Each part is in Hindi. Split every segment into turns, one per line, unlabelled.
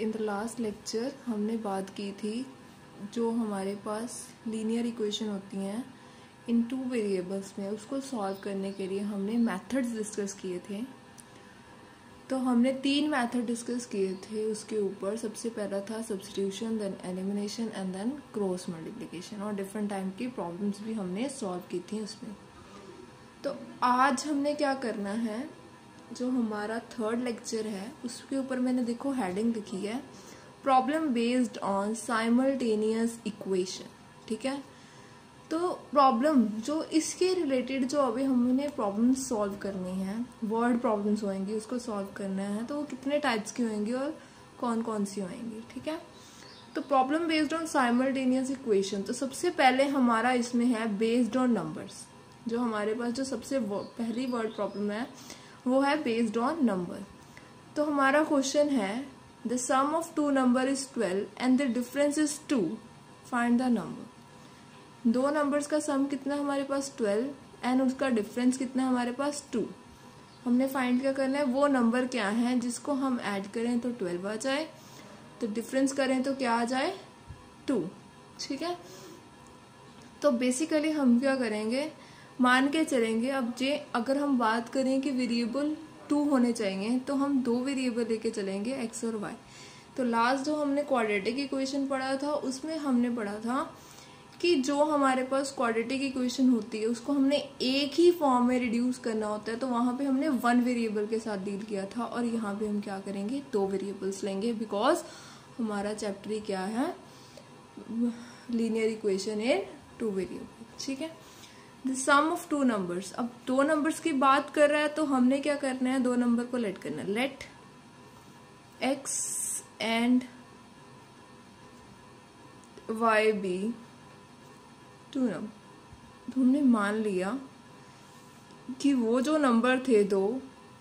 इन द लास्ट लेक्चर हमने बात की थी जो हमारे पास लीनियर इक्वेशन होती हैं इन टू वेरिएबल्स में, उसको सॉल्व करने के लिए हमने मेथड्स डिस्कस किए थे। तो हमने 3 मेथड डिस्कस किए थे उसके ऊपर। सबसे पहला था substitution, then elimination and then cross multiplication, और डिफरेंट टाइप की प्रॉब्लम्स भी हमने सॉल्व की थी उसमें। तो आज हमने क्या करना है, जो हमारा 3rd लेक्चर है उसके ऊपर मैंने देखो हेडिंग लिखी है problem based on simultaneous equation. ठीक है, तो प्रॉब्लम जो इसके रिलेटेड जो अभी हमने प्रॉब्लम सॉल्व करनी है, वर्ड प्रॉब्लम्स होंगी, उसको सॉल्व करना है, तो वो कितने टाइप्स की होंगी और कौन कौन सी होंगी। ठीक है, तो problem based on simultaneous equation, तो सबसे पहले हमारा इसमें है बेस्ड ऑन नंबर्स। जो हमारे पास जो सबसे पहली वर्ड प्रॉब्लम है वो है बेस्ड ऑन नंबर। तो हमारा क्वेश्चन है the sum of 2 number is 12 and the difference is 2, find the number. 2 numbers का सम कितना है हमारे पास 12 एंड उसका डिफरेंस कितना है हमारे पास 2। हमने फाइंड क्या करना है, वो नंबर क्या है जिसको हम ऐड करें तो 12 आ जाए, तो डिफरेंस करें तो क्या आ जाए 2। ठीक है, तो बेसिकली हम क्या करेंगे, मान के चलेंगे। अब जे अगर हम बात करें कि वेरिएबल 2 होने चाहिए तो हम 2 वेरिएबल लेके चलेंगे x और y। तो लास्ट जो हमने क्वाड्रेटिक इक्वेशन पढ़ा था उसमें हमने पढ़ा था कि जो हमारे पास क्वाड्रेटिक इक्वेशन होती है उसको हमने एक ही फॉर्म में रिड्यूस करना होता है, तो वहां पे हमने 1 वेरिएबल के साथ डील किया था, और यहाँ पे हम क्या करेंगे 2 वेरिएबल्स लेंगे, बिकॉज हमारा चैप्टर ही क्या है, लीनियर इक्वेशन इन 2 वेरिएबल। ठीक है, द सम ऑफ 2 नंबर्स। अब 2 नंबर्स की बात कर रहा है तो हमने क्या करना है, 2 नंबर को लेट करना है, let x and y be 2 number. तो हमने मान लिया कि वो जो नंबर थे 2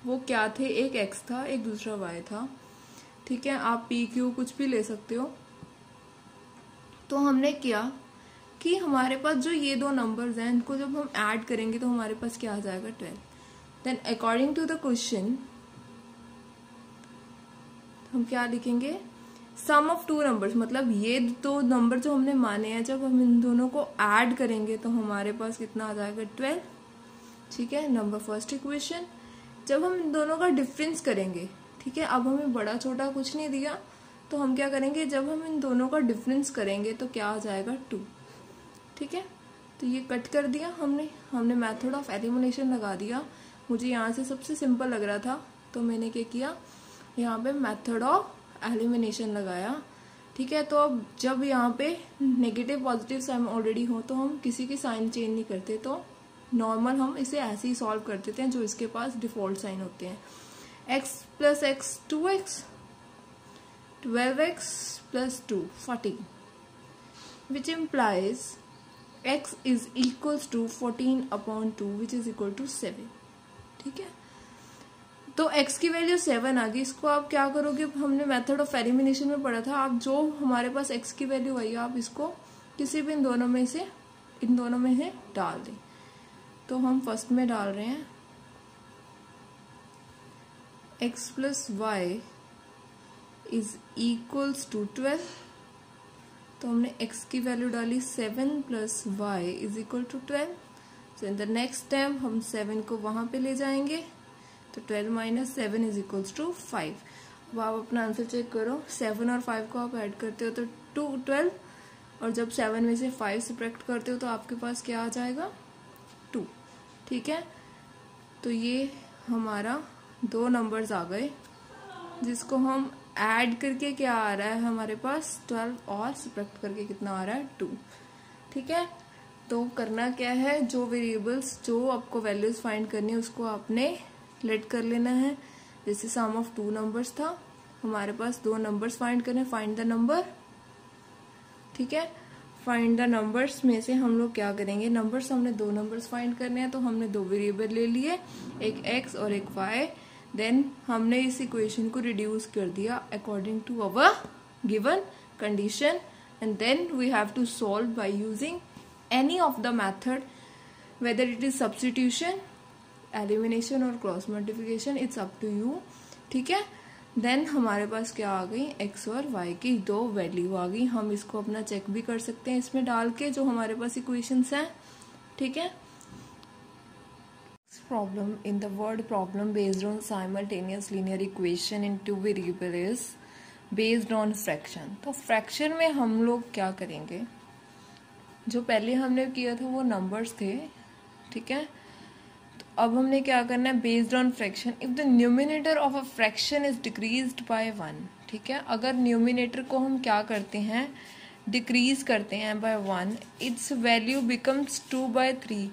वो क्या थे, एक x था एक दूसरा y था। ठीक है, आप p q कुछ भी ले सकते हो। तो हमने किया कि हमारे पास जो ये 2 नंबर्स हैं इनको जब हम ऐड करेंगे तो हमारे पास क्या आ जाएगा 12। Then according to the question हम क्या लिखेंगे, सम ऑफ 2 नंबर्स, मतलब ये 2 नंबर जो हमने माने हैं जब हम इन दोनों को ऐड करेंगे तो हमारे पास कितना आ जाएगा 12। ठीक है, नंबर फर्स्ट इक्वेशन। जब हम इन दोनों का डिफरेंस करेंगे, ठीक है, अब हमें बड़ा छोटा कुछ नहीं दिया तो हम क्या करेंगे, जब हम इन दोनों का डिफरेंस करेंगे तो क्या आ जाएगा 2। ठीक है, तो ये कट कर दिया हमने मेथड ऑफ एलिमिनेशन लगा दिया। मुझे यहाँ से सबसे सिंपल लग रहा था तो मैंने क्या किया, यहाँ पे मेथड ऑफ एलिमिनेशन लगाया। ठीक है, तो अब जब यहाँ पे नेगेटिव पॉजिटिव साइन ऑलरेडी हो तो हम किसी की साइन चेंज नहीं करते, तो नॉर्मल हम इसे ऐसे ही सॉल्व कर देते हैं जो इसके पास डिफॉल्ट साइन होते हैं। x plus x 2x, 12x plus 2 14, which implies x is equals to 14 upon 2 which is equal to 7। ठीक है, तो x की वैल्यू 7 आ गई। इसको आप क्या करोगे, हमने मेथड ऑफ एलिमिनेशन में पढ़ा था, आप जो हमारे पास x की वैल्यू आई आप इसको किसी भी इन दोनों में से डाल दें। तो हम फर्स्ट में डाल रहे हैं x plus y is equals to 12। तो हमने x की वैल्यू डाली 7 plus y is equal to 12। So in the next time हम 7 को वहां पे ले जाएंगे, तो 12 माइनस 7 इज इक्वल्स टू 5। अब आप अपना आंसर चेक करो, 7 और 5 को आप ऐड करते हो तो 12, और जब 7 में से 5 सब्ट्रैक्ट करते हो तो आपके पास क्या आ जाएगा 2। ठीक है, तो ये हमारा 2 नंबर्स आ गए जिसको हम ऐड करके क्या आ रहा है हमारे पास 12, और सब्ट्रैक्ट करके कितना आ रहा है 2। ठीक है, तो करना क्या है, जो वेरिएबल्स जो आपको वैल्यूज फाइंड करनी है उसको आपने लेट कर लेना है। जैसे सम ऑफ 2 नंबर्स था, हमारे पास 2 नंबर्स फाइंड करने, फाइंड द नंबर। ठीक है, फाइंड द नंबर्स में से हम लोग क्या करेंगे, नंबर्स हमने 2 नंबर्स फाइंड करने हैं तो हमने 2 वेरिएबल ले लिए, एक x और एक y। देन हमने इस इक्वेशन को रिड्यूस कर दिया according to our given condition, and then we have to solve by using any of the method, whether it is substitution, elimination और cross multiplication, it's up to you. ठीक है, देन हमारे पास क्या आ गई, x और y की दो वैल्यू आ गई। हम इसको अपना चेक भी कर सकते हैं इसमें डाल के जो हमारे पास इक्वेशंस हैं, ठीक है। Problem in the word problem based on simultaneous linear equation in two variable is based on fraction. तो फ्रैक्शन में हम लोग क्या करेंगे, जो पहले हमने किया था वो नंबर्स थे, ठीक है। तो अब हमने क्या करना है, based on fraction, if the numerator of a fraction is decreased bye 1, ठीक है। अगर न्यूमिनेटर को हम क्या करते हैं, डिक्रीज करते हैं by 1, its value becomes 2/3,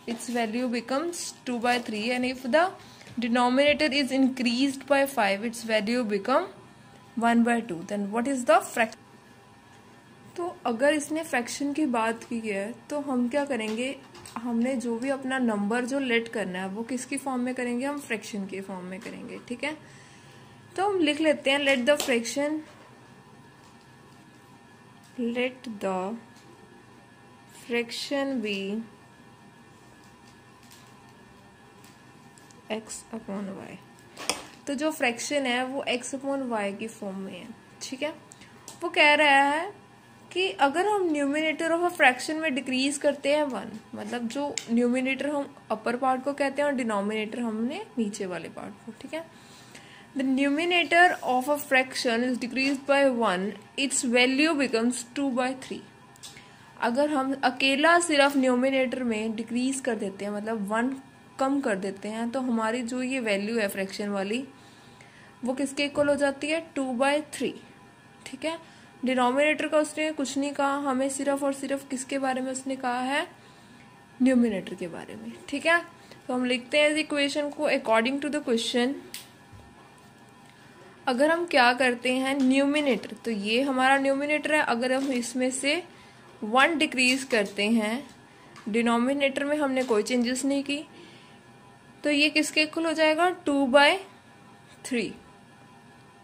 its value becomes 2/3, and if the denominator is increased by 5, its value become 1/2. then what is the fraction? तो अगर इसने फ्रैक्शन की बात की है तो हम क्या करेंगे, हमने जो भी अपना नंबर जो लेट करना है वो किसकी फॉर्म में करेंगे, हम फ्रैक्शन के फॉर्म में करेंगे, ठीक है। तो हम लिख लेते हैं, let the fraction B x/y। तो जो फ्रैक्शन है वो x/y की फॉर्म में है, ठीक है। वो कह रहा है कि अगर हम न्यूमिनेटर ऑफ अ फ्रैक्शन में डिक्रीज करते हैं 1, मतलब जो न्यूमिनेटर हम अपर पार्ट को कहते हैं और डिनोमिनेटर हमने नीचे वाले पार्ट को, ठीक है। The numerator of a fraction is decrease by 1, its value becomes 2/3। अगर हम अकेला सिर्फ न्यूमिनेटर में डिक्रीज कर देते हैं, मतलब 1 कम कर देते हैं, तो हमारी जो ये वैल्यू है फ्रैक्शन वाली वो किसके इक्वल हो जाती है, 2/3, ठीक है। डिनोमिनेटर का उसने कुछ नहीं कहा, हमें सिर्फ और सिर्फ किसके बारे में उसने कहा है, न्यूमिनेटर के बारे में, ठीक है। तो हम लिखते हैं इस इक्वेशन को अकॉर्डिंग टू द क्वेश्चन। अगर हम क्या करते हैं, न्यूमिनेटर, तो ये हमारा न्यूमिनेटर है, अगर हम इसमें से 1 डिक्रीज करते हैं, डिनोमिनेटर में हमने कोई चेंजेस नहीं की, तो ये किसके इक्वल हो जाएगा, 2/3,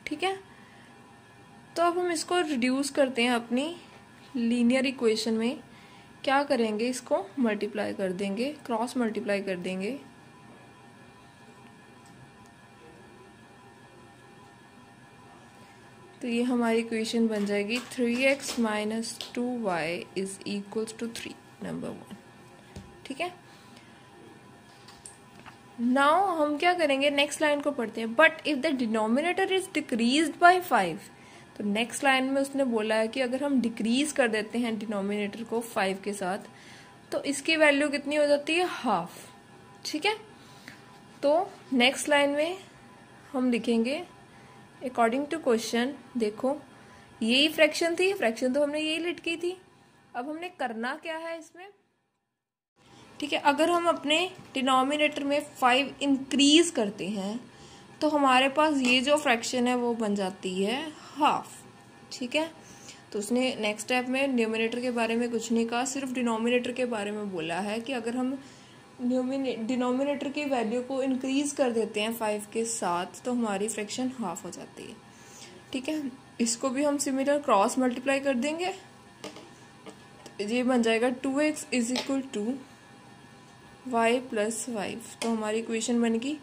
ठीक है। तो अब हम इसको रिड्यूस करते हैं अपनी लीनियर इक्वेशन में। क्या करेंगे, इसको मल्टीप्लाई कर देंगे, क्रॉस मल्टीप्लाई कर देंगे। तो ये हमारी इक्वेशन बन जाएगी 3x - 2y is equals to 3, number 1, ठीक है। नाउ हम क्या करेंगे, नेक्स्ट लाइन को पढ़ते हैं। But if the denominator is decreased bye 5, तो नेक्स्ट लाइन में उसने बोला है कि अगर हम डिक्रीज कर देते हैं डिनोमिनेटर को 5 के साथ, तो इसकी वैल्यू कितनी हो जाती है, हाफ, ठीक है। तो नेक्स्ट लाइन में हम लिखेंगे अकॉर्डिंग टू क्वेश्चन। देखो यही फ्रैक्शन थी, फ्रैक्शन तो हमने यही लिट की थी। अब हमने करना क्या है इसमें, ठीक है। अगर हम अपने डिनोमिनेटर में 5 इंक्रीज करते हैं तो हमारे पास ये जो फ्रैक्शन है वो बन जाती है हाफ, ठीक है। तो उसने नेक्स्ट स्टेप में न्यूमिनेटर के बारे में कुछ नहीं कहा, सिर्फ डिनोमिनेटर के बारे में बोला है कि अगर हम डिनोमिनेटर की वैल्यू को इंक्रीज कर देते हैं 5 के साथ तो हमारी फ्रैक्शन हाफ हो जाती है, ठीक है। इसको भी हम सिमिलर क्रॉस मल्टीप्लाई कर देंगे, ये बन जाएगा 2x is equal to y plus 5। तो हमारी इक्वेशन बनेगी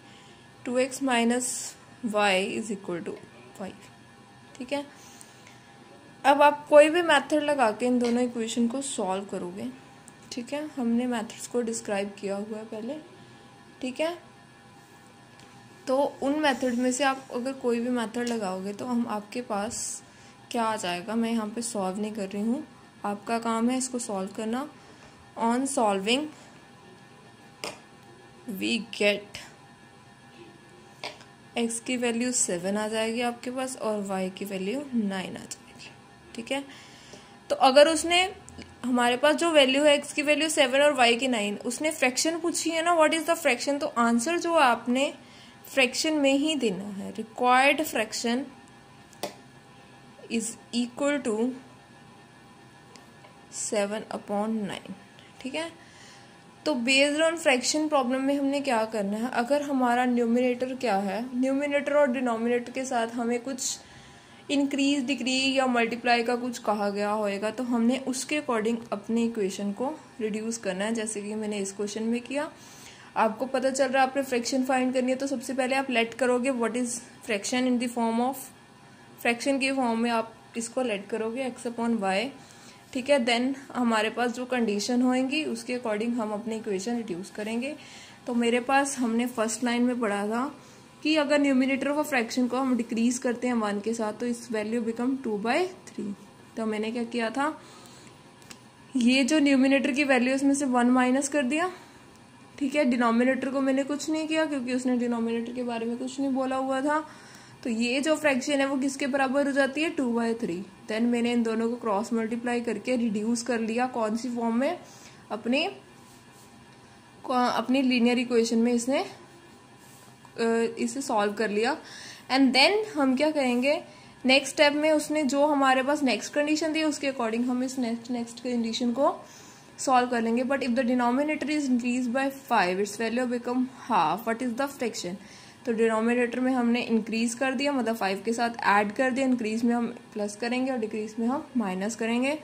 2x minus y is equal to 5, ठीक है। अब आप कोई भी मेथड लगा के इन दोनों इक्वेशन को सॉल्व करोगे, ठीक है। हमने मेथड्स को डिस्क्राइब किया हुआ है पहले, ठीक है। तो उन मेथड में से आप अगर कोई भी मेथड लगाओगे तो हम आपके पास क्या आ जाएगा, मैं यहाँ पे सॉल्व नहीं कर रही हूँ, आपका काम है इसको सॉल्व करना। On solving we get x की वैल्यू 7 आ जाएगी आपके पास और y की वैल्यू 9 आ जाएगी, ठीक है। तो अगर उसने हमारे पास जो वैल्यू है x की वैल्यू 7 और y की 9, उसने फ्रैक्शन पूछी है ना, व्हाट इज द फ्रैक्शन, तो आंसर जो आपने फ्रैक्शन में ही देना है। Required fraction is equal to 7/9, ठीक है। तो बेस्ड ऑन फ्रैक्शन प्रॉब्लम में हमने क्या करना है, अगर हमारा न्यूमिनेटर क्या है, न्यूमिनेटर और डिनोमिनेटर के साथ हमें कुछ इंक्रीज डिक्रीज या मल्टीप्लाई का कुछ कहा गया होएगा तो हमने उसके अकॉर्डिंग अपने इक्वेशन को रिड्यूस करना है, जैसे कि मैंने इस क्वेश्चन में किया। आपको पता चल रहा है आपने फ्रैक्शन फाइंड करनी है, तो सबसे पहले आप लेट करोगे what is fraction in the form of, fraction के फॉर्म में आप इसको लेट करोगे x अपॉन वाई, ठीक है। देन हमारे पास जो कंडीशन होंगी उसके अकॉर्डिंग हम अपनी इक्वेशन रिड्यूस करेंगे। तो मेरे पास हमने फर्स्ट लाइन में पढ़ा था कि अगर न्यूमिनेटर ऑफ फ्रैक्शन को हम डिक्रीज करते हैं 1 के साथ तो इस वैल्यू बिकम 2/3। तो मैंने क्या किया था, ये जो न्यूमिनेटर की वैल्यू उसमें से 1 माइनस कर दिया, ठीक है। डिनोमिनेटर को मैंने कुछ नहीं किया क्योंकि उसने डिनोमिनेटर के बारे में कुछ नहीं बोला हुआ था। तो ये जो फ्रैक्शन है वो किसके बराबर हो जाती है, 2/3। देन मैंने इन दोनों को क्रॉस मल्टीप्लाई करके रिड्यूस कर लिया, कौन सी फॉर्म में, अपनी लीनियर इक्वेशन में इसे सॉल्व कर लिया। एंड देन हम क्या करेंगे, नेक्स्ट स्टेप में उसने जो हमारे पास नेक्स्ट कंडीशन दी उसके अकॉर्डिंग हम इस नेक्स्ट कंडीशन को सॉल्व कर लेंगे। But if the denominator is increase by 5 it's value become half, what is the fraction. तो डिनोमिनेटर में हमने इंक्रीज कर दिया, मतलब 5 के साथ ऐड कर दिया, इंक्रीज में हम प्लस करेंगे और डिक्रीज में हम माइनस करेंगे,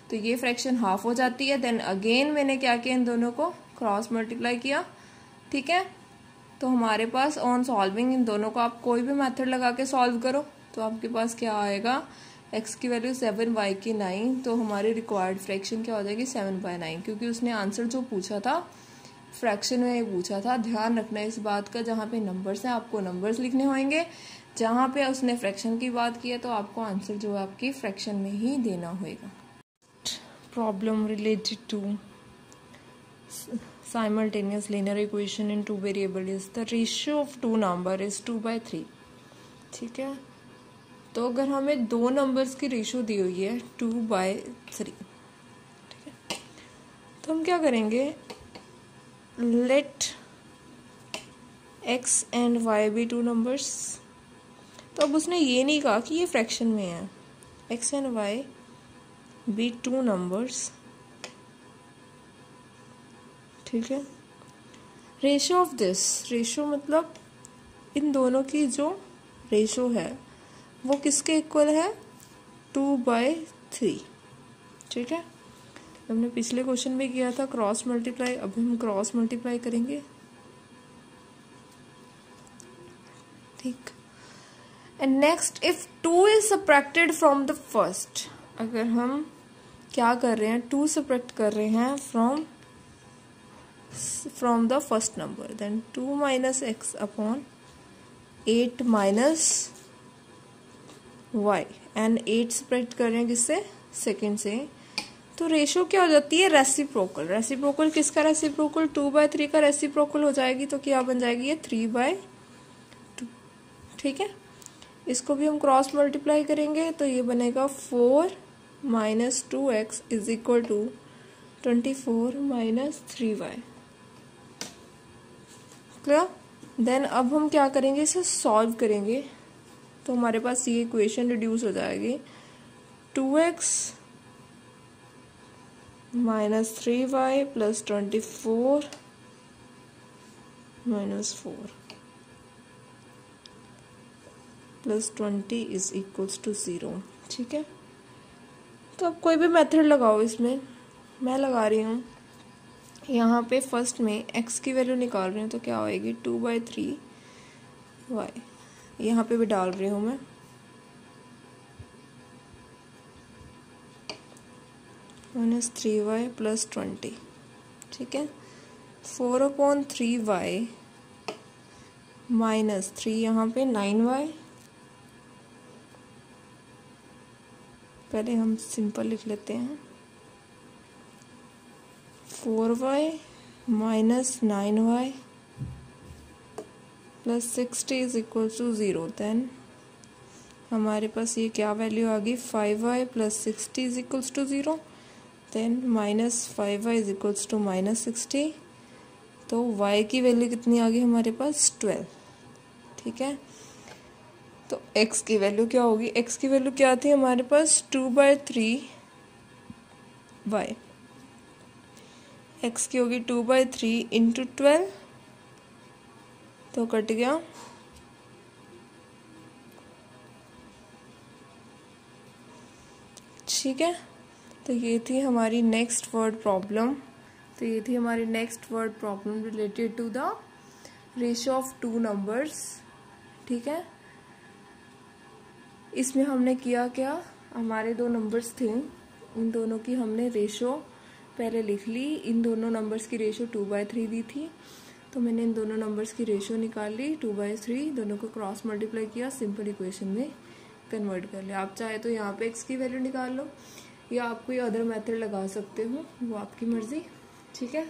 तो ये फ्रैक्शन हाफ हो जाती है। देन अगेन मैंने क्या किया, इन दोनों को क्रॉस मल्टीप्लाई किया, ठीक है। तो हमारे पास ऑन सॉल्विंग इन दोनों को आप कोई भी मेथड लगा के सॉल्व करो तो आपके पास क्या आएगा, x की वैल्यू 7 y की 9, तो हमारी रिक्वायर्ड फ्रैक्शन क्या हो जाएगी 7/9, क्योंकि उसने आंसर जो पूछा था फ्रैक्शन में पूछा था। ध्यान रखना इस बात का, जहाँ पे नंबर्स हैं आपको नंबर्स लिखने होंगे, जहाँ पे उसने फ्रैक्शन की बात की है तो आपको आंसर जो है आपकी फ्रैक्शन में ही देना होगा। Problem related to simultaneous linear equation in two variable is the ratio of two number is 2/3, ठीक है। तो अगर हमें दो नंबर्स की रेशियो दी हुई है 2/3, ठीक है, तो हम क्या करेंगे, let x and y be two numbers. तो अब उसने ये नहीं कहा कि ये फ्रैक्शन में है, x and y be two numbers, ठीक है। रेशियो ऑफ दिस, रेशियो मतलब इन दोनों की जो रेशियो है वो किसके इक्वल है, 2/3, ठीक है। हमने पिछले क्वेश्चन में किया था क्रॉस मल्टीप्लाई, अब हम क्रॉस मल्टीप्लाई करेंगे, ठीक। And next, if 2 is subtracted from the first, अगर हम क्या कर रहे हैं, 2 सब्ट्रैक्ट कर रहे हैं from the first number, then 2 minus x upon 8 minus y and 8 subtract कर रहे हैं किससे, सेकेंड से। तो रेशियो क्या हो जाती है, रेसिप्रोकल। रेसिप्रोकल किसका रेसिप्रोकल, 2/3 का रेसिप्रोकल हो जाएगी, तो क्या बन जाएगी ये 3/2, ठीक है। इसको भी हम क्रॉस मल्टीप्लाई करेंगे तो ये बनेगा 4 minus 2x is equal to 24 minus 3y, clear. Then अब हम क्या करेंगे, इसे सॉल्व करेंगे तो हमारे पास ये इक्वेशन रिड्यूस हो जाएगी, 2x minus 3y plus 24 minus 4 plus 20 is equals to 0, ठीक है। तो अब कोई भी मेथड लगाओ इसमें, मैं लगा रही हूँ यहाँ पे फर्स्ट में x की वैल्यू निकाल रही हूँ तो क्या होएगी 2/3y, यहाँ पे भी डाल रही हूँ मैं, -3y plus 20, ठीक है। 4/3y माइनस 3, यहाँ पे 9y, पहले हम सिंपल लिख लेते हैं, 4y minus 9y plus 60 is equal to 0। Then हमारे पास ये क्या वैल्यू आ गई, 5y plus 60 is equals to 0, then minus 5y is equals to -60, तो y की वैल्यू कितनी आ गई हमारे पास 12, ठीक है। तो x की वैल्यू क्या होगी, x की वैल्यू क्या थी हमारे पास 2/3y, x की होगी 2/3 इंटू 12, तो कट गया, ठीक है। तो ये थी हमारी नेक्स्ट वर्ड प्रॉब्लम तो ये थी हमारी next word problem related to the ratio of two numbers. ठीक है, इसमें हमने किया क्या, हमारे दो नंबर्स थे, इन दोनों की हमने रेशियो पहले लिख ली। इन दोनों नंबर्स की रेशियो 2/3 दी थी, तो मैंने इन दोनों नंबर्स की रेशियो निकाल ली 2/3, दोनों को क्रॉस मल्टीप्लाई किया, सिंपल इक्वेशन में कन्वर्ट कर लिया। आप चाहे तो यहाँ पे x की वैल्यू निकाल लो या आप कोई अदर मेथड लगा सकते हो, वो आपकी मर्जी। ठीक है,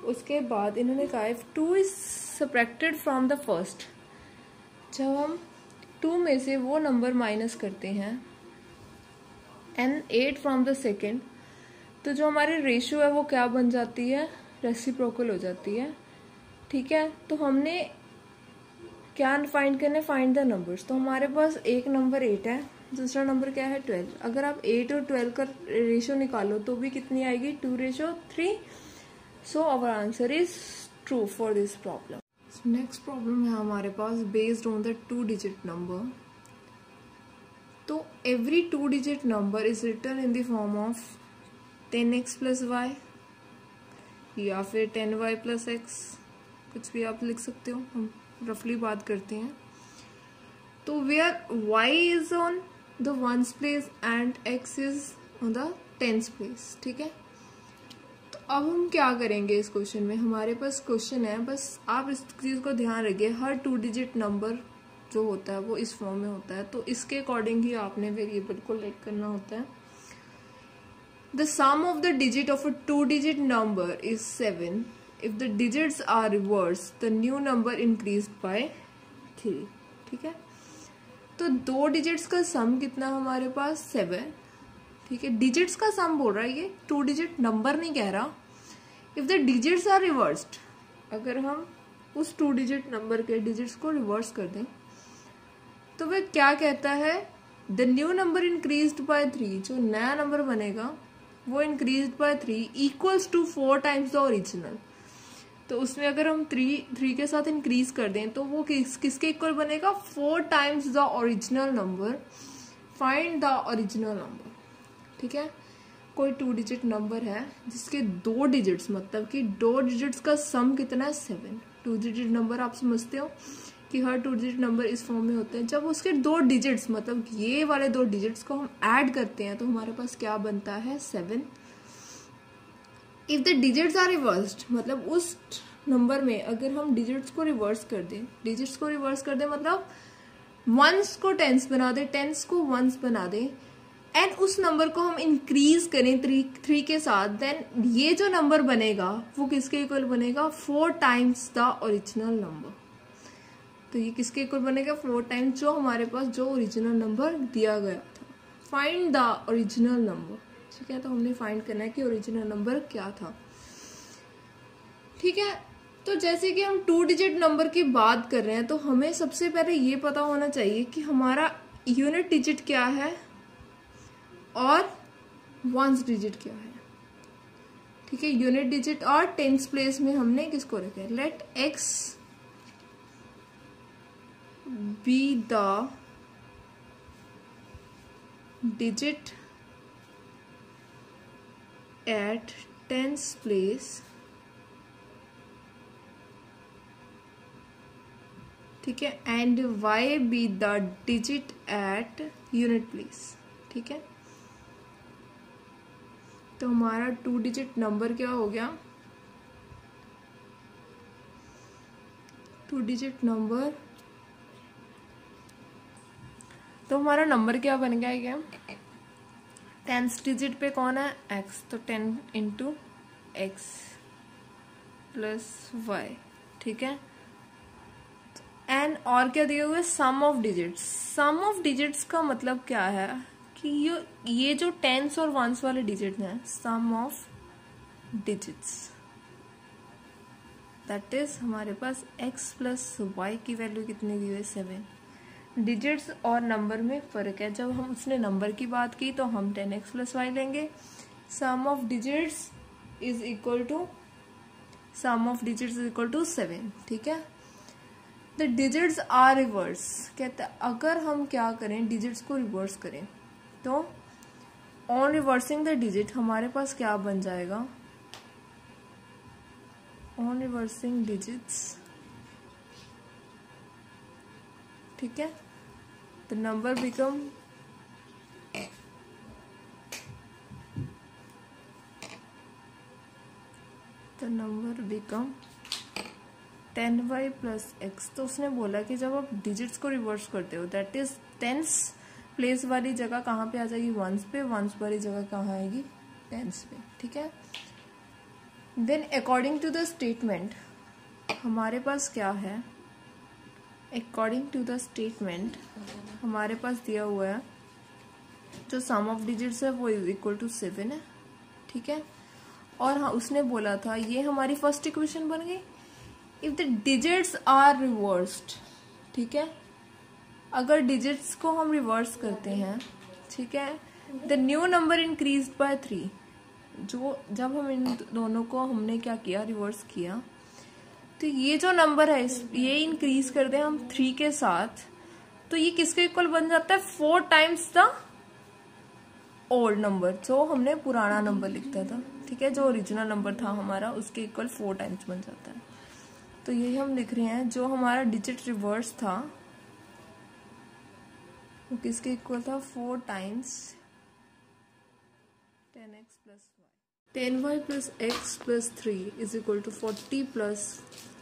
उसके बाद इन्होंने कहा if 2 is subtracted from the first, जब हम 2 में से वो नंबर माइनस करते हैं एंड 8 फ्रॉम द सेकेंड, तो जो हमारी रेशियो है वो क्या बन जाती है, रेसिप्रोकल हो जाती है। ठीक है, तो हमने क्या फाइंड करना है, फाइंड द नंबर्स। तो हमारे पास एक नंबर 8 है, दूसरा नंबर क्या है 12। अगर आप 8 और 12 का रेशियो निकालो तो भी कितनी आएगी, 2:3। So our answer is true for this problem. Next problem है हमारे पास based on the 2 digit number. तो every 2 digit number is written in the form of 10x + y या फिर 10y + x, कुछ भी आप लिख सकते हो, हम रफली बात करते हैं। तो where y is on the ones place and x is on the tens place. ठीक है, तो अब हम क्या करेंगे इस क्वेश्चन में, हमारे पास क्वेश्चन है, बस आप इस चीज को ध्यान रखिए, हर 2 डिजिट नंबर जो होता है वो इस फॉर्म में होता है, तो इसके अकॉर्डिंग ही आपने वेरिएबल को लेट करना होता है। The sum of the digit of a 2-digit number is 7. If the digits are reversed, the new number increased by 3. ठीक है, तो 2 डिजिट्स का सम कितना हमारे पास 7। ठीक है, डिजिट्स का सम बोल रहा है, ये 2 डिजिट नंबर नहीं कह रहा। If the digits are reversed, अगर हम उस 2 डिजिट नंबर के डिजिट्स को रिवर्स कर दें तो वह क्या कहता है, the new number increased by 3, जो नया नंबर बनेगा वो increase by 3 equals to 4 times the original. तो उसमें अगर हम 3 के साथ इंक्रीज कर दें तो वो किसके इक्वल बनेगा, 4 times the original number. Find the original number. ठीक है, कोई 2 डिजिट नंबर है जिसके 2 डिजिट्स, मतलब कि 2 डिजिट्स का सम कितना है 7। 2 डिजिट नंबर आप समझते हो कि हर 2 डिजिट नंबर इस फॉर्म में होते हैं। जब उसके 2 डिजिट्स, मतलब ये वाले 2 डिजिट्स को हम ऐड करते हैं तो हमारे पास क्या बनता है 7। If the digits are reversed, मतलब उस नंबर में अगर हम डिजिट्स को रिवर्स कर दें, मतलब वंस को टेंस बना दें, टेंस को वंस बना दें, एंड उस नंबर को हम इंक्रीज करें 3 के साथ, देन ये जो नंबर बनेगा वो किसके इक्वल बनेगा, 4 टाइम्स द ओरिजिनल नंबर। तो ये किसके इक्वल बनेगा, 4 टाइम्स जो हमारे पास जो ओरिजिनल नंबर दिया गया था। Find the original number. ठीक है, तो हमने फाइंड करना है कि ओरिजिनल नंबर क्या था। ठीक है, तो जैसे कि हम 2 डिजिट नंबर की बात कर रहे हैं तो हमें सबसे पहले ये पता होना चाहिए कि हमारा यूनिट डिजिट क्या है और वंस डिजिट क्या है। ठीक है, यूनिट डिजिट और टेंस प्लेस में हमने किसको रखा है, let x be the digit at tens place, ठीक है, and y be the digit at unit place। ठीक है, तो हमारा 2 डिजिट नंबर क्या हो गया, 2 डिजिट नंबर, तो हमारा नंबर क्या बन गया, क्या 10th डिजिट पे कौन है x, तो 10 × x + y। ठीक है, एंड और क्या दिया हुआ है, sum of digits. Sum of digits का मतलब क्या है कि ये जो टेंस और वंस वाले डिजिट हैं, सम ऑफ डिजिट्स, दैट इज हमारे पास x + y की वैल्यू कितनी दी हुई है 7। डिजिट्स और नंबर में फ़र्क है, जब हम उसने नंबर की बात की तो हम 10x + y लेंगे। Sum of digits is equal to 7। ठीक है, द डिजिट्स आर रिवर्स, कहते हैं अगर हम क्या करें, डिजिट्स को रिवर्स करें तो ऑन रिवर्सिंग द डिजिट हमारे पास क्या बन जाएगा, ऑन रिवर्सिंग डिजिट्स, ठीक है, the number become the number become 10y plus x. तो उसने बोला कि जब आप डिजिट्स को रिवर्स करते हो, दैट इज टेंस प्लेस वाली जगह कहाँ पे आ जाएगी, वंस पे, वंस वाली जगह कहाँ आएगी, टेंस पे, ठीक है। Then according to the statement हमारे पास क्या है, अकॉर्डिंग टू द स्टेटमेंट हमारे पास दिया हुआ है जो सम ऑफ डिजिट्स है वो इज इक्वल टू 7 है, ठीक है। और हाँ, उसने बोला था, ये हमारी फर्स्ट इक्वेशन बन गई, if the digits are reversed, ठीक है, अगर डिजिट्स को हम रिवर्स करते हैं, ठीक है, the new number increase by 3। जो जब हम इन दोनों को हमने क्या किया, रिवर्स किया, तो ये जो नंबर है ये इंक्रीज कर दें हम 3 के साथ, तो ये किसके इक्वल बन जाता है, 4 टाइम्स द ओल्ड नंबर, जो हमने पुराना नंबर लिखता था, ठीक है, जो ओरिजिनल नंबर था हमारा उसके इक्वल 4 टाइम्स बन जाता है। तो यही हम लिख रहे हैं, जो हमारा डिजिट रिवर्स था वो किसके इक्वल था, 4 times 10x plus y, 10y plus x plus 3 is equal to 40 plus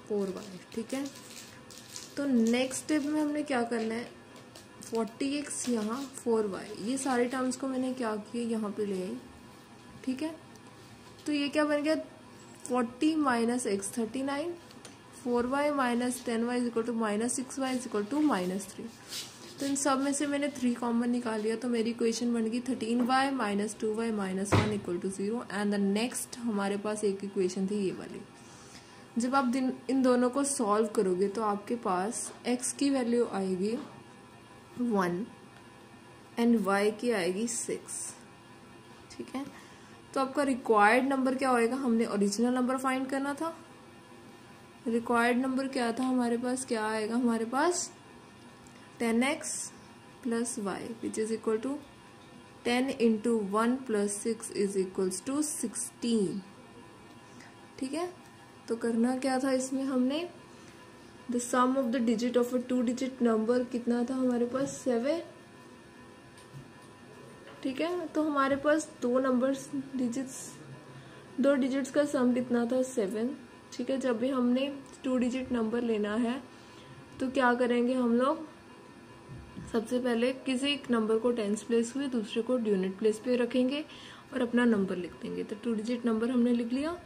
4y, ठीक है। तो नेक्स्ट स्टेप में हमने क्या करना है, 40x यहाँ 4y, ये सारे टर्म्स को मैंने क्या किया, यहाँ पे ले आई, ठीक है। तो ये क्या बन गया, 40 minus x 39, 4y minus 10y is equal to minus 6y is equal to minus 3। तो इन सब में से मैंने 3 कॉमन निकाल लिया, तो मेरी इक्वेशन बन गई 13y minus 2y minus 1 equal to 0। And the next हमारे पास एक इक्वेशन थी ये वाली। जब आप इन दोनों को सॉल्व करोगे तो आपके पास x की वैल्यू आएगी 1 एंड y की आएगी 6, ठीक है। तो आपका रिक्वायर्ड नंबर क्या होएगा, हमने ओरिजिनल नंबर फाइंड करना था, रिक्वायर्ड नंबर क्या था हमारे पास, क्या आएगा हमारे पास 10x plus y which is equal to 10 into 1 plus 6 is equals to 16, ठीक है। तो करना क्या था इसमें, हमने the sum of the digit of a 2 digit number कितना था हमारे पास 7, ठीक है। तो हमारे पास 2 नंबर्स दो डिजिट्स का सम कितना था 7, ठीक है। जब भी हमने 2 डिजिट नंबर लेना है तो क्या करेंगे हम लोग, सबसे पहले किसी एक नंबर को टेंस प्लेस पे, दूसरे को यूनिट प्लेस पे रखेंगे और अपना नंबर लिख देंगे। तो 2 डिजिट नंबर हमने लिख लिया,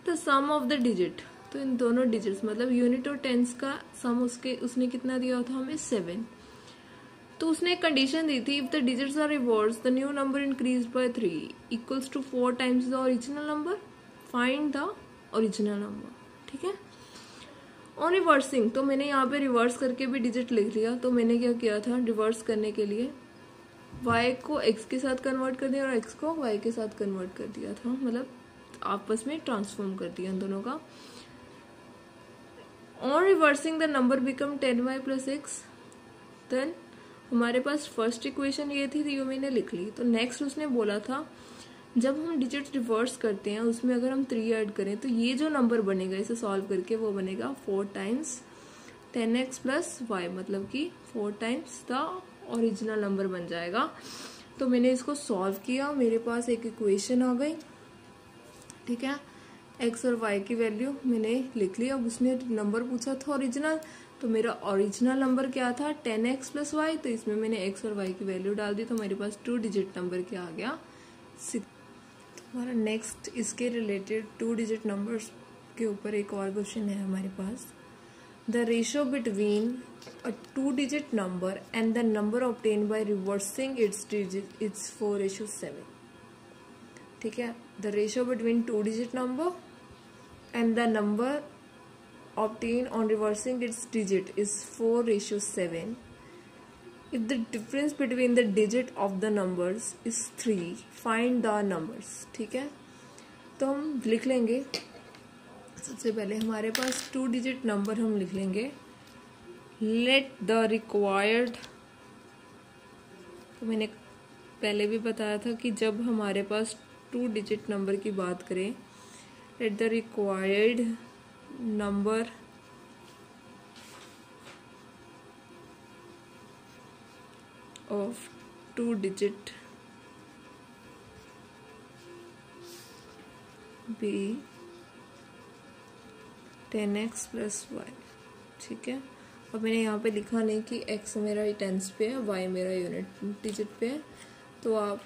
तो सम ऑफ द डिजिट, तो इन दोनों डिजिट्स मतलब यूनिट और टेंस का सम उसने कितना दिया था हमें 7। तो उसने एक कंडीशन दी थी, if the digits are reverse the new number increase by 3 equals to 4 times the original number, find the original number, ठीक है। और रिवर्सिंग, तो मैंने यहाँ पे रिवर्स करके भी डिजिट लिख लिया। तो मैंने क्या किया था, रिवर्स करने के लिए y को x के साथ कन्वर्ट कर दिया और x को y के साथ कन्वर्ट कर दिया था, मतलब आपस में ट्रांसफॉर्म कर दिया इन दोनों का। On reversing the number become 10y plus x, then हमारे पास फर्स्ट इक्वेशन ये थी, तो ये मैंने लिख ली। तो नेक्स्ट उसने बोला था, जब हम डिजिट रिवर्स करते हैं उसमें अगर हम 3 ऐड करें तो ये जो नंबर बनेगा इसे सॉल्व करके वो बनेगा 4 टाइम्स 10x प्लस y, मतलब कि 4 टाइम्स द ओरिजिनल नंबर बन जाएगा। तो मैंने इसको सॉल्व किया, मेरे पास एक इक्वेशन आ गई, ठीक है। x और y की वैल्यू मैंने लिख ली। अब उसने नंबर पूछा था ओरिजिनल, तो मेरा ओरिजिनल नंबर क्या था 10x प्लस y, तो इसमें मैंने x और y की वैल्यू डाल दी, तो मेरे पास 2 डिजिट नंबर क्या आ गया 6। हमारा नेक्स्ट इसके रिलेटेड 2 डिजिट नंबर्स के ऊपर एक और क्वेश्चन है हमारे पास, the ratio between a 2 digit number and the number obtain by reversing its digit its 4:7, ठीक है। The ratio between 2 digit number and the number obtain on reversing its digit is 4:7। If the difference between the digit of the numbers is 3, find the numbers, ठीक है। तो हम लिख लेंगे, सबसे पहले हमारे पास 2 डिजिट नंबर हम लिख लेंगे, लेट द रिक्वायर्ड, तो मैंने पहले भी बताया था कि जब हमारे पास 2 डिजिट नंबर की बात करें let the required number of 2-digit be 10x plus y. ठीक है, अब मैंने यहाँ पे लिखा नहीं कि x मेरा टेंस पे है, y मेरा यूनिट डिजिट पे है, तो आप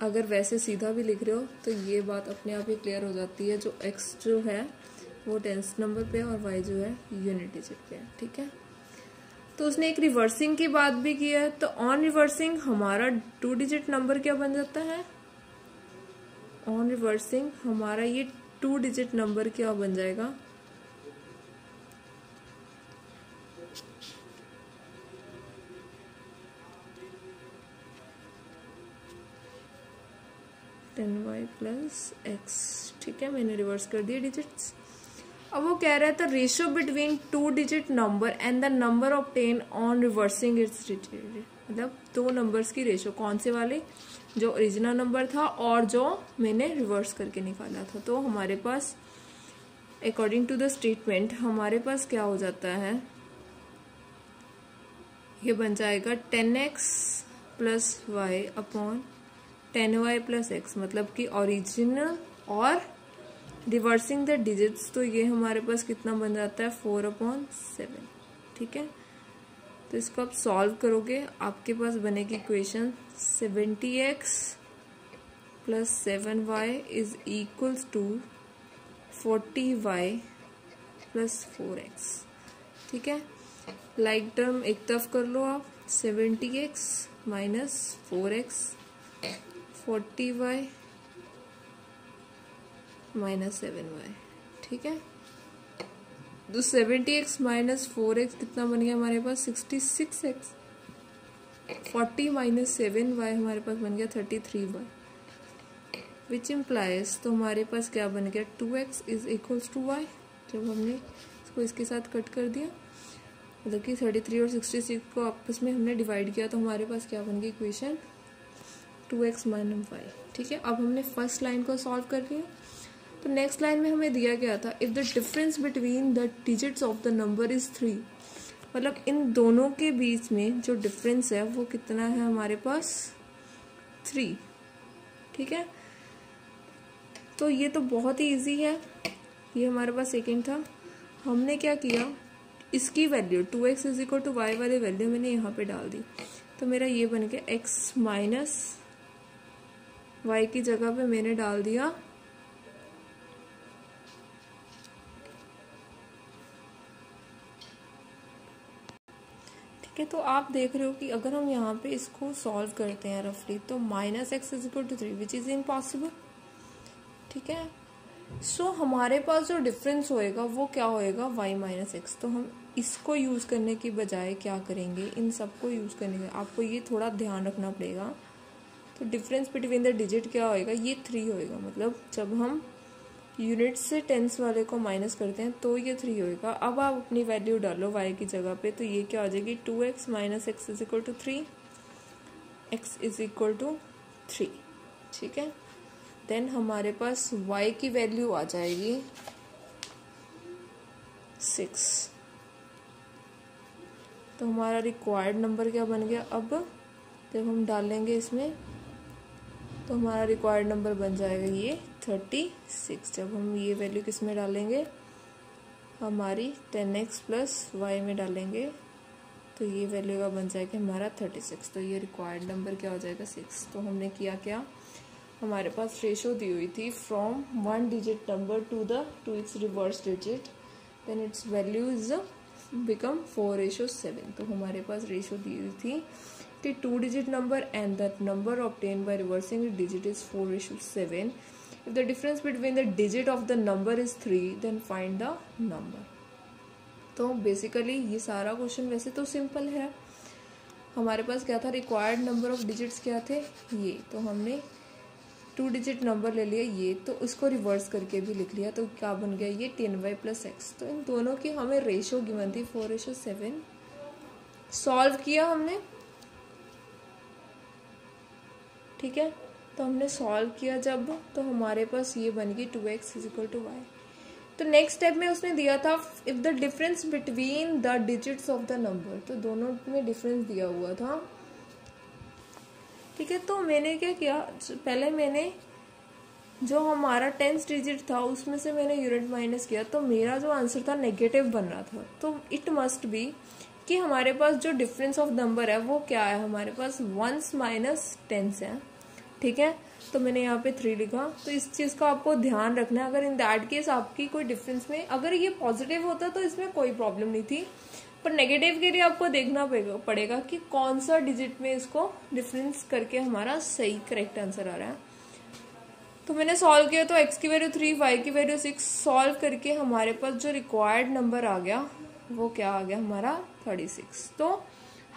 अगर वैसे सीधा भी लिख रहे हो तो ये बात अपने आप ही क्लियर हो जाती है, जो x जो है वो टेंस नंबर पे है और y जो है यूनिट डिजिट पे है। ठीक है, तो उसने एक रिवर्सिंग की बात भी की है, तो ऑन रिवर्सिंग हमारा 2 डिजिट नंबर क्या बन जाता है, ऑन रिवर्सिंग हमारा ये 2 डिजिट नंबर क्या बन जाएगा, टेन वाई प्लस एक्स। ठीक है, मैंने रिवर्स कर दिए डिजिट्स। अब वो कह रहा था ratio between 2 digit number and the number obtain on reversing its digit, मतलब 2 नंबर्स की रेशियो, कौन से वाले, जो ओरिजिनल नंबर था और जो मैंने रिवर्स करके निकाला था। तो हमारे पास अकॉर्डिंग टू द स्टेटमेंट हमारे पास क्या हो जाता है, ये बन जाएगा 10x plus y upon 10y plus x, मतलब कि ओरिजिनल और रिवर्सिंग द डिजिट्स, तो ये हमारे पास कितना बन जाता है 4/7। ठीक है, तो इसको आप सॉल्व करोगे, आपके पास बनेगी equation 70x plus 7y is equals to 40y plus 4x। ठीक है, लाइक टर्म एक तरफ कर लो आप, 70x minus 4x 40y minus 7y। ठीक है, तो 70x माइनस 4x कितना बन गया हमारे पास 66x, 40 माइनस 7y हमारे पास बन गया 33y, विच इम्प्लाइज, तो हमारे पास क्या बन गया 2x is equals to y। जब हमने इसको इसके साथ कट कर दिया, मतलब कि 33 और 66 को आपस में हमने डिवाइड किया, तो हमारे पास क्या बन गई इक्वेशन 2x माइनस y। ठीक है, अब हमने फर्स्ट लाइन को सॉल्व कर लिया, तो नेक्स्ट लाइन में हमें दिया गया था if the difference between the digits of the number is 3, मतलब इन दोनों के बीच में जो डिफरेंस है वो कितना है हमारे पास 3। ठीक है, तो ये तो बहुत ही इजी है, ये हमारे पास सेकेंड था। हमने क्या किया, इसकी value 2x is equal to y वाली वैल्यू मैंने यहाँ पे डाल दी, तो मेरा ये बन गया x माइनस वाई की जगह पे मैंने डाल दिया ठीक है, तो आप देख रहे हो कि अगर हम यहाँ पे इसको सॉल्व करते हैं रफली, तो minus x is equal to 3 which is impossible. ठीक है, सो हमारे पास जो डिफरेंस होएगा वो क्या होएगा y माइनस एक्स। तो हम इसको यूज़ करने की बजाय क्या करेंगे, इन सबको यूज़ करने का आपको ये थोड़ा ध्यान रखना पड़ेगा। तो डिफरेंस बिटवीन द डिजिट क्या होएगा, ये 3 होएगा, मतलब जब हम यूनिट से टेंस वाले को माइनस करते हैं तो ये 3 होएगा। अब आप अपनी वैल्यू डालो y की जगह पे, तो ये क्या हो जाएगी 2x minus x is equal to 3, x is equal to 3। ठीक है, देन हमारे पास y की वैल्यू आ जाएगी 6, तो हमारा रिक्वायर्ड नंबर क्या बन गया, अब जब हम डालेंगे इसमें तो हमारा रिक्वायर्ड नंबर बन जाएगा ये 36। जब हम ये वैल्यू किस में डालेंगे, हमारी 10x प्लस वाई में डालेंगे, तो ये वैल्यू का बन जाएगा हमारा 36। तो ये रिक्वायर्ड नंबर क्या हो जाएगा 6। तो हमने किया क्या, हमारे पास रेशो दी हुई थी from 1 digit number to its reverse digit, then its value is become 4:7। तो हमारे पास रेशो दी हुई थी कि 2 digit number and the number obtain by reversing digit is 4:7। If the difference between the digit of the number is 3 then find the number. तो बेसिकली ये सारा क्वेश्चन वैसे तो सिंपल है, हमारे पास क्या था, रिक्वायर्ड नंबर ऑफ डिजिट्स क्या थे ये, तो हमने 2 डिजिट नंबर ले लिया ये, तो इसको रिवर्स करके भी लिख लिया, तो क्या बन गया ये 10y प्लस एक्स। तो इन दोनों की हमें रेशो गिवन थी 4:7, सॉल्व किया हमने। ठीक है, तो हमने सॉल्व किया जब, तो हमारे पास ये बन गई 2x = y। तो नेक्स्ट स्टेप में उसने दिया था if the difference between the digits of the number, तो दोनों में डिफरेंस दिया हुआ था। ठीक है, तो मैंने क्या किया, पहले मैंने जो हमारा 10th डिजिट था उसमें से मैंने यूनिट माइनस किया, तो मेरा जो आंसर था नेगेटिव बन रहा था। तो इट मस्ट बी कि हमारे पास जो डिफरेंस ऑफ नंबर है वो क्या है, हमारे पास 1s - 10s है। ठीक है, तो मैंने यहाँ पे 3 लिखा। तो इस चीज़ का आपको ध्यान रखना है, अगर इन दैट केस आपकी कोई डिफरेंस में अगर ये पॉजिटिव होता तो इसमें कोई प्रॉब्लम नहीं थी, पर नेगेटिव के लिए आपको देखना पड़ेगा कि कौन सा डिजिट में इसको डिफरेंस करके हमारा सही करेक्ट आंसर आ रहा है। तो मैंने सॉल्व किया, तो x की वैल्यू 3, y की वैल्यू 6 सॉल्व करके हमारे पास जो रिक्वायर्ड नंबर आ गया वो क्या आ गया हमारा 36। तो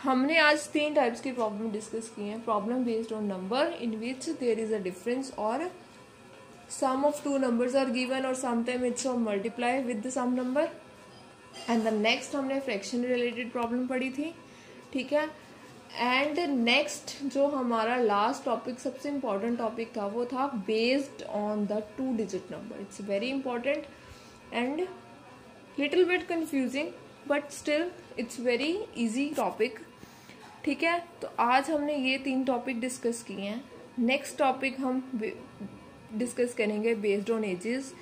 हमने आज 3 टाइप्स की प्रॉब्लम डिस्कस की हैं। Problem based on number in which there is a difference और sum of 2 numbers are given और sometime it's on multiply with the sum number. And the next हमने फ्रैक्शन रिलेटेड प्रॉब्लम पढ़ी थी। ठीक है, एंड नेक्स्ट जो हमारा लास्ट टॉपिक सबसे इम्पॉर्टेंट टॉपिक था वो था based on the 2 digit number. It's very important and little bit confusing but still it's very easy topic. ठीक है, तो आज हमने ये 3 टॉपिक डिस्कस किए हैं। नेक्स्ट टॉपिक हम डिस्कस करेंगे based on edges,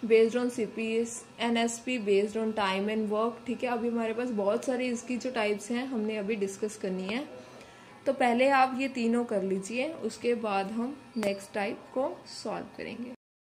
based on CPS, NSP based on time and work. ठीक है, अभी हमारे पास बहुत सारी इसकी जो टाइप्स हैं हमने अभी डिस्कस करनी है। तो पहले आप ये तीनों कर लीजिए, उसके बाद हम नेक्स्ट टाइप को सॉल्व करेंगे।